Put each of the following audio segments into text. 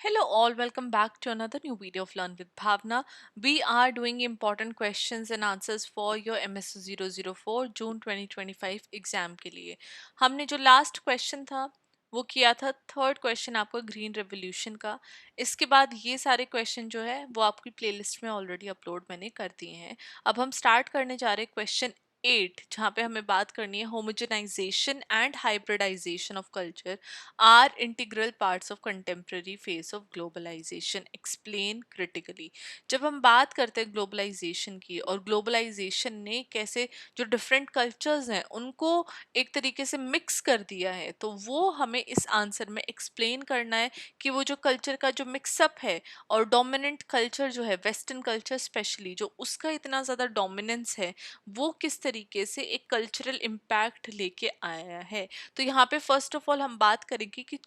Hello all, welcome back to another new video of Learn with Bhavna. We are doing important questions and answers for your MS 004 June 2025 exam के लिए। हमने जो last question था वो किया था third question आपका green revolution का। इसके बाद ये सारे क्वेश्चन जो है वो आपकी प्लेलिस्ट में ऑलरेडी अपलोड मैंने कर दिए हैं। अब हम स्टार्ट करने जा रहे हैं क्वेश्चन 8 जहाँ पे हमें बात करनी है homogenisation and hybridisation of culture are integral parts of contemporary phase of globalisation explain critically. जब हम बात करते हैं ग्लोबलाइजेशन की और ग्लोबलाइजेशन ने कैसे जो डिफरेंट कल्चर्स हैं उनको एक तरीके से मिक्स कर दिया है, तो वो हमें इस आंसर में एक्सप्लेन करना है कि वो जो कल्चर का जो मिक्सअप है और डोमिनेंट कल्चर जो है वेस्टर्न कल्चर स्पेशली जो उसका इतना ज़्यादा डोमिनेंस है वो किस तरीके से एक कल्चरल इम्पैक्ट लेके आया है। तो यहाँ पे फर्स्ट ऑफ ऑल हम बात करेंगे कि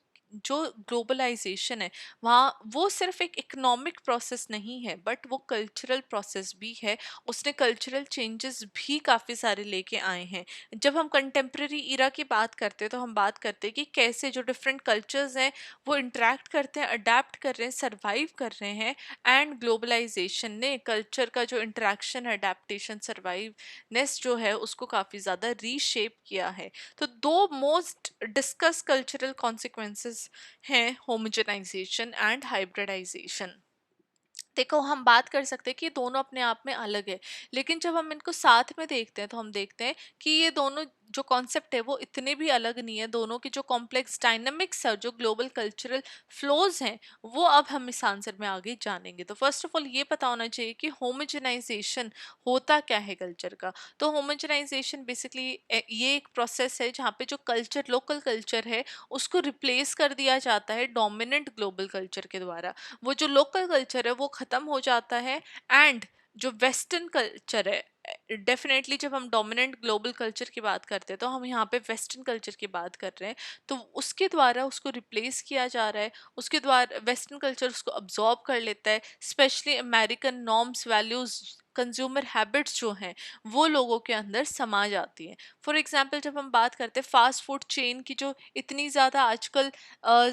जो ग्लोबलाइजेशन है वहाँ वो सिर्फ एक इकोनॉमिक प्रोसेस नहीं है बट वो कल्चरल प्रोसेस भी है। उसने कल्चरल चेंजेस भी काफ़ी सारे लेके आए हैं। जब हम कंटेम्प्रेरी इरा की बात करते हैं तो हम बात करते हैं कि कैसे जो डिफरेंट कल्चर्स हैं वो इंटरेक्ट करते हैं, अडेप्ट कर रहे हैं, सरवाइव कर रहे हैं। एंड ग्लोबलाइजेशन ने कल्चर का जो इंटरेक्शन, अडेप्टेशन, सर्वाइवनेस जो है उसको काफ़ी ज़्यादा रीशेप किया है। तो दो मोस्ट डिस्कस कल्चरल कॉन्सिक्वेंसेस हैं होमोजेनाइजेशन एंड हाइब्रिडाइजेशन। देखो हम बात कर सकते हैं कि ये दोनों अपने आप में अलग है, लेकिन जब हम इनको साथ में देखते हैं तो हम देखते हैं कि ये दोनों जो कॉन्सेप्ट है वो इतने भी अलग नहीं है। दोनों की जो कॉम्प्लेक्स डायनामिक्स है, जो ग्लोबल कल्चरल फ्लोज हैं, वो अब हम इस आंसर में आगे जानेंगे। तो फर्स्ट ऑफ ऑल ये पता होना चाहिए कि होमोजेनाइजेशन होता क्या है कल्चर का। तो होमोजेनाइजेशन बेसिकली ये एक प्रोसेस है जहाँ पे जो कल्चर, लोकल कल्चर है, उसको रिप्लेस कर दिया जाता है डोमिनेंट ग्लोबल कल्चर के द्वारा। वो जो लोकल कल्चर है वो खत्म हो जाता है एंड जो वेस्टर्न कल्चर है, डेफिनेटली जब हम डोमिनेंट ग्लोबल कल्चर की बात करते हैं तो हम यहाँ पे वेस्टर्न कल्चर की बात कर रहे हैं। तो उसके द्वारा उसको रिप्लेस किया जा रहा है, उसके द्वारा वेस्टर्न कल्चर उसको अब्जॉर्ब कर लेता है। Specially American norms, values, consumer habits जो हैं वो लोगों के अंदर समा जाती हैं। फॉर एग्जांपल जब हम बात करते हैं फास्ट फूड चेन की जो इतनी ज़्यादा आजकल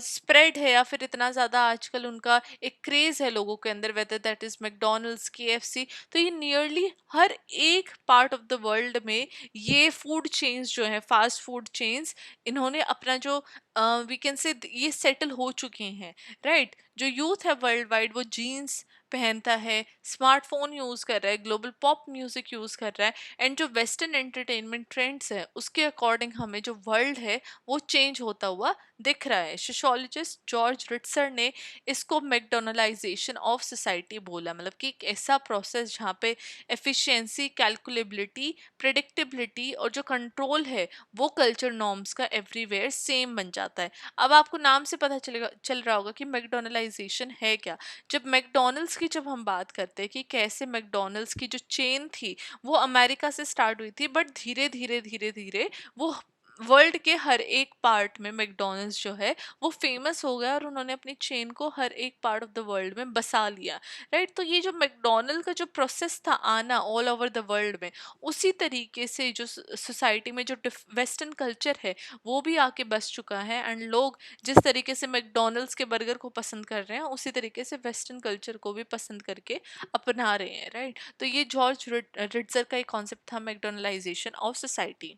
स्प्रेड है या फिर इतना ज़्यादा आजकल उनका एक क्रेज़ है लोगों के अंदर, whether that is McDonald's, KFC, तो ये नियरली हर एक पार्ट ऑफ द वर्ल्ड में ये फूड चेन्स जो है, फास्ट फूड चेन्स, इन्होंने अपना जो वी कैन से ये सेटल हो चुके हैं, राइट। जो यूथ है वर्ल्ड वाइड वो जीन्स पहनता है, स्मार्टफोन यूज़ कर रहा है, ग्लोबल पॉप म्यूज़िक यूज़ कर रहा है। एंड जो वेस्टर्न एंटरटेनमेंट ट्रेंड्स है उसके अकॉर्डिंग हमें जो वर्ल्ड है वो चेंज होता हुआ दिख रहा है। सोशियोलॉजिस्ट जॉर्ज रिट्सर ने इसको मैकडोनलाइजेशन ऑफ सोसाइटी बोला, मतलब कि एक ऐसा प्रोसेस जहाँ पे एफिशिएंसी, कैलकुलेबिलिटी, प्रिडिक्टेबिलिटी और जो कंट्रोल है वो कल्चर नॉर्म्स का एवरीवेयर सेम बन जाता है। अब आपको नाम से पता चल रहा होगा कि मैकडोनलाइजेशन है क्या। जब मैकडोनल्ड्स की जब हम बात करते हैं कि कैसे मैकडोनल्ड्स की जो चेन थी वो अमेरिका से स्टार्ट हुई थी, बट धीरे धीरे धीरे धीरे वो वर्ल्ड के हर एक पार्ट में मैकडोनल्ड्स जो है वो फेमस हो गया और उन्होंने अपनी चेन को हर एक पार्ट ऑफ द वर्ल्ड में बसा लिया, राइट। तो ये जो मैकडोनल्ड का जो प्रोसेस था आना ऑल ओवर द वर्ल्ड में, उसी तरीके से जो सोसाइटी में जो वेस्टर्न कल्चर है वो भी आके बस चुका है। एंड लोग जिस तरीके से मैकडोनल्ड्स के बर्गर को पसंद कर रहे हैं उसी तरीके से वेस्टर्न कल्चर को भी पसंद करके अपना रहे हैं, राइट। तो ये जॉर्ज रिट्जर का एक कॉन्सेप्ट था मैकडोनलाइजेशन ऑफ सोसाइटी।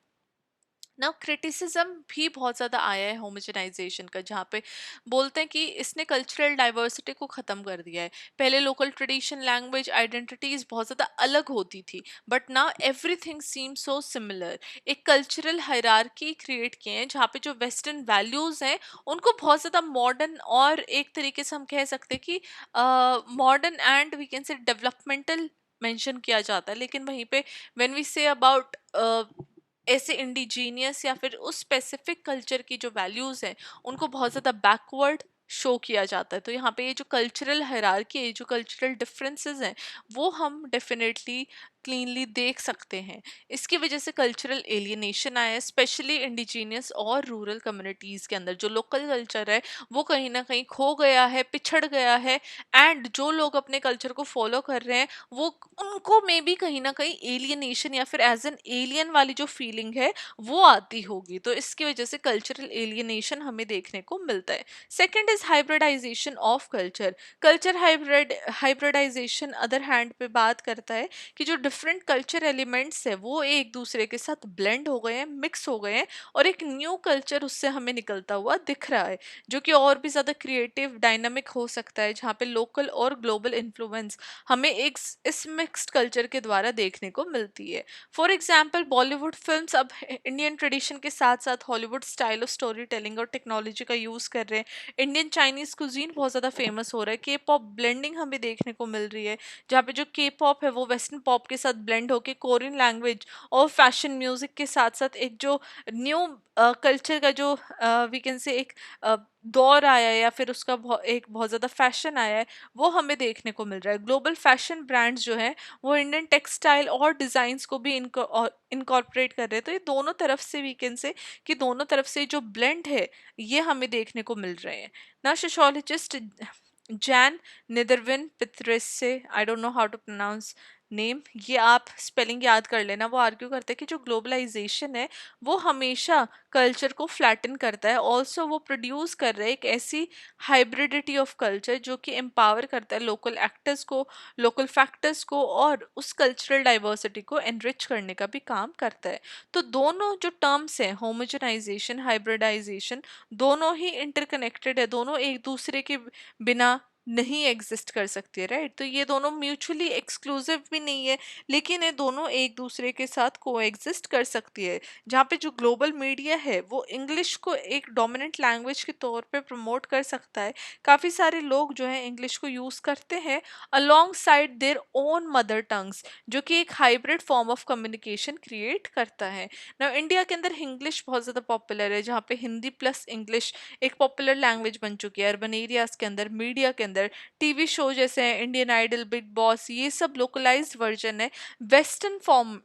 ना क्रिटिसिज्म भी बहुत ज़्यादा आया है होमोजेनाइजेशन का, जहाँ पे बोलते हैं कि इसने कल्चरल डाइवर्सिटी को ख़त्म कर दिया है। पहले लोकल ट्रेडिशन, लैंग्वेज, आइडेंटिटीज़ बहुत ज़्यादा अलग होती थी, but now everything seem so similar. एक कल्चरल हायरार्की क्रिएट किए हैं जहाँ पे जो वेस्टर्न वैल्यूज़ हैं उनको बहुत ज़्यादा मॉडर्न और एक तरीके से हम कह सकते हैं कि modern and we can say developmental mention किया जाता है। लेकिन वहीं पे व्हेन वी से अबाउट ऐसे इंडिजीनियस या फिर उस स्पेसिफिक कल्चर की जो वैल्यूज़ हैं उनको बहुत ज़्यादा बैकवर्ड शो किया जाता है। तो यहाँ पे ये जो कल्चरल हायरार्की है, जो कल्चरल डिफरेंसेस हैं, वो हम डेफिनेटली क्लीनली देख सकते हैं। इसकी वजह से कल्चरल एलियनेशन आया है, स्पेशली इंडिजीनियस और रूरल कम्युनिटीज़ के अंदर। जो लोकल कल्चर है वो कहीं ना कहीं खो गया है, पिछड़ गया है। एंड जो लोग अपने कल्चर को फॉलो कर रहे हैं वो उनको में भी कहीं ना कहीं एलियनेशन या फिर एज एन एलियन वाली जो फीलिंग है वो आती होगी। तो इसकी वजह से कल्चरल एलियनेशन हमें देखने को मिलता है। Second is hybridisation of culture. Culture hybridisation other hand पे बात करता है कि जो डिफरेंट कल्चर एलिमेंट्स है वो एक दूसरे के साथ ब्लेंड हो गए हैं, मिक्स हो गए हैं, और एक न्यू कल्चर उससे हमें निकलता हुआ दिख रहा है, जो कि और भी ज़्यादा क्रिएटिव डायनामिक हो सकता है, जहाँ पे लोकल और ग्लोबल इन्फ्लुएंस हमें एक इस मिक्स्ड कल्चर के द्वारा देखने को मिलती है। फॉर एग्जाम्पल बॉलीवुड फिल्म्स अब इंडियन ट्रेडिशन के साथ साथ Hollywood style of story telling और टेक्नोलॉजी का यूज़ कर रहे हैं। इंडियन चाइनीज कुजीन बहुत ज़्यादा फेमस हो रहा है। के पॉप ब्लेंडिंग हमें देखने को मिल रही है, जहाँ पे जो के पॉप है वो वेस्टर्न पॉप के साथ ब्लेंड होके कोरियन लैंग्वेज और फैशन म्यूजिक के साथ साथ एक जो न्यू कल्चर का जो वी कैन से एक दौर आया है या फिर उसका एक बहुत ज़्यादा फैशन आया है वो हमें देखने को मिल रहा है। ग्लोबल फैशन ब्रांड्स जो हैं वो इंडियन टेक्सटाइल और डिज़ाइंस को भी इनकॉर्पोरेट कर रहे हैं। तो ये दोनों तरफ से वी कैन से कि दोनों तरफ से जो ब्लेंड है ये हमें देखने को मिल रहे हैं ना। Sociologist Jan Nederveen Pieterse, I don't know how to pronounce name, ये आप स्पेलिंग याद कर लेना, वो आर्ग्यू करते हैं कि जो ग्लोबलाइजेशन है वो हमेशा कल्चर को फ्लैटन करता है। ऑल्सो वो प्रोड्यूस कर रहे हैं एक ऐसी हाइब्रिडिटी ऑफ कल्चर जो कि एम्पावर करता है लोकल एक्टर्स को, लोकल फैक्टर्स को, और उस कल्चरल डाइवर्सिटी को एनरिच करने का भी काम करता है। तो दोनों जो टर्म्स हैं होमोजेनाइजेशन, हाइब्रिडाइजेशन, दोनों ही इंटरकनेक्टेड है, दोनों एक दूसरे के बिना नहीं एग्जिस्ट कर सकती है, राइट। तो ये दोनों म्यूचुअली एक्सक्लूसिव भी नहीं है, लेकिन ये दोनों एक दूसरे के साथ को एग्जिस्ट कर सकती है। जहाँ पे जो ग्लोबल मीडिया है वो इंग्लिश को एक डोमिनेंट लैंग्वेज के तौर पे प्रमोट कर सकता है। काफ़ी सारे लोग जो है इंग्लिश को यूज़ करते हैं along side their own mother tongues, जो कि एक hybrid form of communication create करता है ना। इंडिया के अंदर इंग्लिश बहुत ज़्यादा पॉपुलर है, जहाँ पे हिंदी प्लस इंग्लिश एक पॉपुलर लैंग्वेज बन चुकी है। अर्बन एरियाज के अंदर, मीडिया के अंदर, टीवी शो जैसे हैं इंडियन आइडल, बिग बॉस, ये सब लोकलाइज्ड वर्जन है वेस्टर्न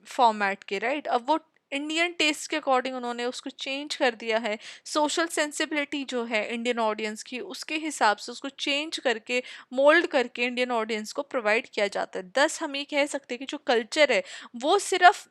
फॉर्मेट के, राइट। अब वो इंडियन टेस्ट के अकॉर्डिंग उन्होंने उसको चेंज कर दिया है। सोशल सेंसिबिलिटी जो है इंडियन ऑडियंस की उसके हिसाब से उसको चेंज करके, मोल्ड करके इंडियन ऑडियंस को प्रोवाइड किया जाता है। दस हम ये कह सकते हैं कि जो कल्चर है वो सिर्फ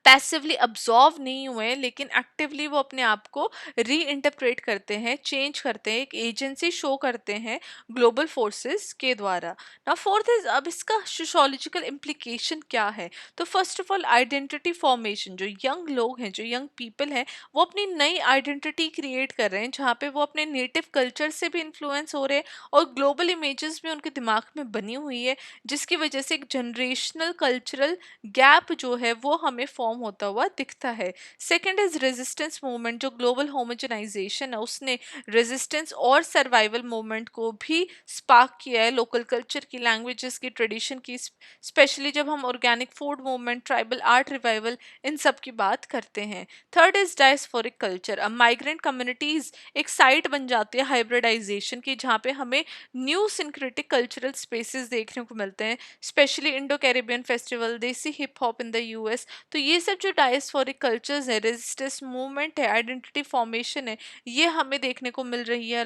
पैसिवली अब्जॉर्व नहीं हुए, लेकिन एक्टिवली वो अपने आप को री इंटरप्रेट करते हैं, चेंज करते हैं, एक एजेंसी शो करते हैं ग्लोबल फोर्सेस के द्वारा। ना फोर्थ इज, अब इसका सोशोलॉजिकल इम्प्लीकेशन क्या है। तो first of all identity formation, जो यंग लोग हैं, जो यंग पीपल हैं, वो अपनी नई आइडेंटिटी क्रिएट कर रहे हैं, जहाँ पे वो अपने नेटिव कल्चर से भी इन्फ्लुएंस हो रहे हैं और ग्लोबल इमेजेस भी उनके दिमाग में बनी हुई है, जिसकी वजह से एक जनरेशनल कल्चरल गैप जो है वो हमें फॉर्म होता हुआ दिखता है। Second is resistance movement. जो ग्लोबल होमोजेनाइजेशन है उसने रेजिस्टेंस और सर्वाइवल मूवमेंट को भी स्पार्क किया है, लोकल कल्चर की, लैंग्वेजेस की, ट्रेडिशन की, स्पेशली जब हम organic food movement, tribal art revival, इन सब की बात करते हैं। Third is diasporic culture. अब माइग्रेंट कम्युनिटीज एक साइट बन जाती है हाइब्रिडाइजेशन की, जहाँ पे हमें न्यू सिंक्रेटिक कल्चरल स्पेसेस देखने को मिलते हैं, specially Indo Caribbean festival, desi hip hop in the US. तो ये सब जो डायस्पोरिक कल्चर्स है, रेजिस्टेंस मूवमेंट है, आइडेंटिटी फॉर्मेशन है, ये हमें देखने को मिल रही है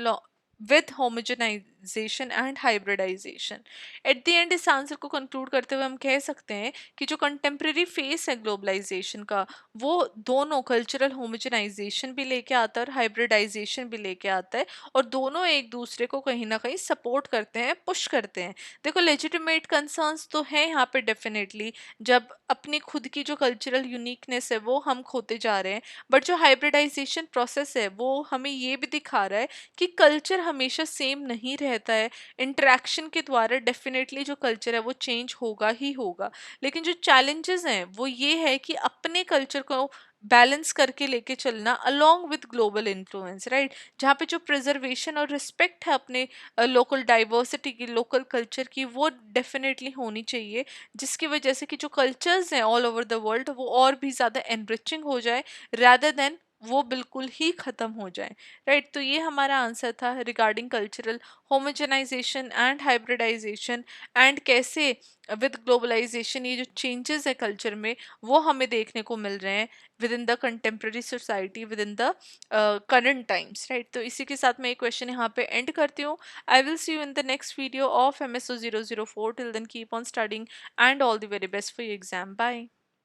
with homogenisation and hybridisation. At the end इस आंसर को कंक्लूड करते हुए हम कह सकते हैं कि जो कंटेम्प्रेरी फेस है ग्लोबलाइजेशन का, वो दोनों कल्चरल होमोजेनाइजेशन भी लेके आता है और हाइब्रिडाइजेशन भी लेके आता है, और दोनों एक दूसरे को कहीं ना कहीं सपोर्ट करते हैं, पुश करते हैं। देखो लेजिटिमेट कंसर्न्स तो हैं यहाँ पे डेफिनेटली, जब अपनी खुद की जो कल्चरल यूनिकनेस है वो हम खोते जा रहे हैं, बट जो हाइब्रिडाइजेशन प्रोसेस है वो हमें ये भी दिखा रहा है कि कल्चर हमेशा सेम नहीं रहता है। इंटरेक्शन के द्वारा डेफिनेटली जो कल्चर है वो चेंज होगा ही होगा, लेकिन जो चैलेंजेस हैं वो ये है कि अपने कल्चर को बैलेंस करके लेके चलना along with global influence, right. जहाँ पे जो प्रिजर्वेशन और रिस्पेक्ट है अपने लोकल डाइवर्सिटी की, लोकल कल्चर की, वो डेफिनेटली होनी चाहिए, जिसकी वजह से कि जो कल्चर्स हैं ऑल ओवर द वर्ल्ड वो और भी ज़्यादा एनरिचिंग हो जाए, rather देन वो बिल्कुल ही ख़त्म हो जाए। राइट, तो ये हमारा आंसर था regarding cultural homogenisation and hybridisation, and कैसे विद ग्लोबलाइजेशन ये जो चेंजेस है कल्चर में वो हमें देखने को मिल रहे हैं with in the contemporary society, with in the current times. Right, तो इसी के साथ मैं ये क्वेश्चन यहाँ पे एंड करती हूँ। I will see you in the next video of MSO 004। Till then keep on studying and all the very best for your exam. Bye.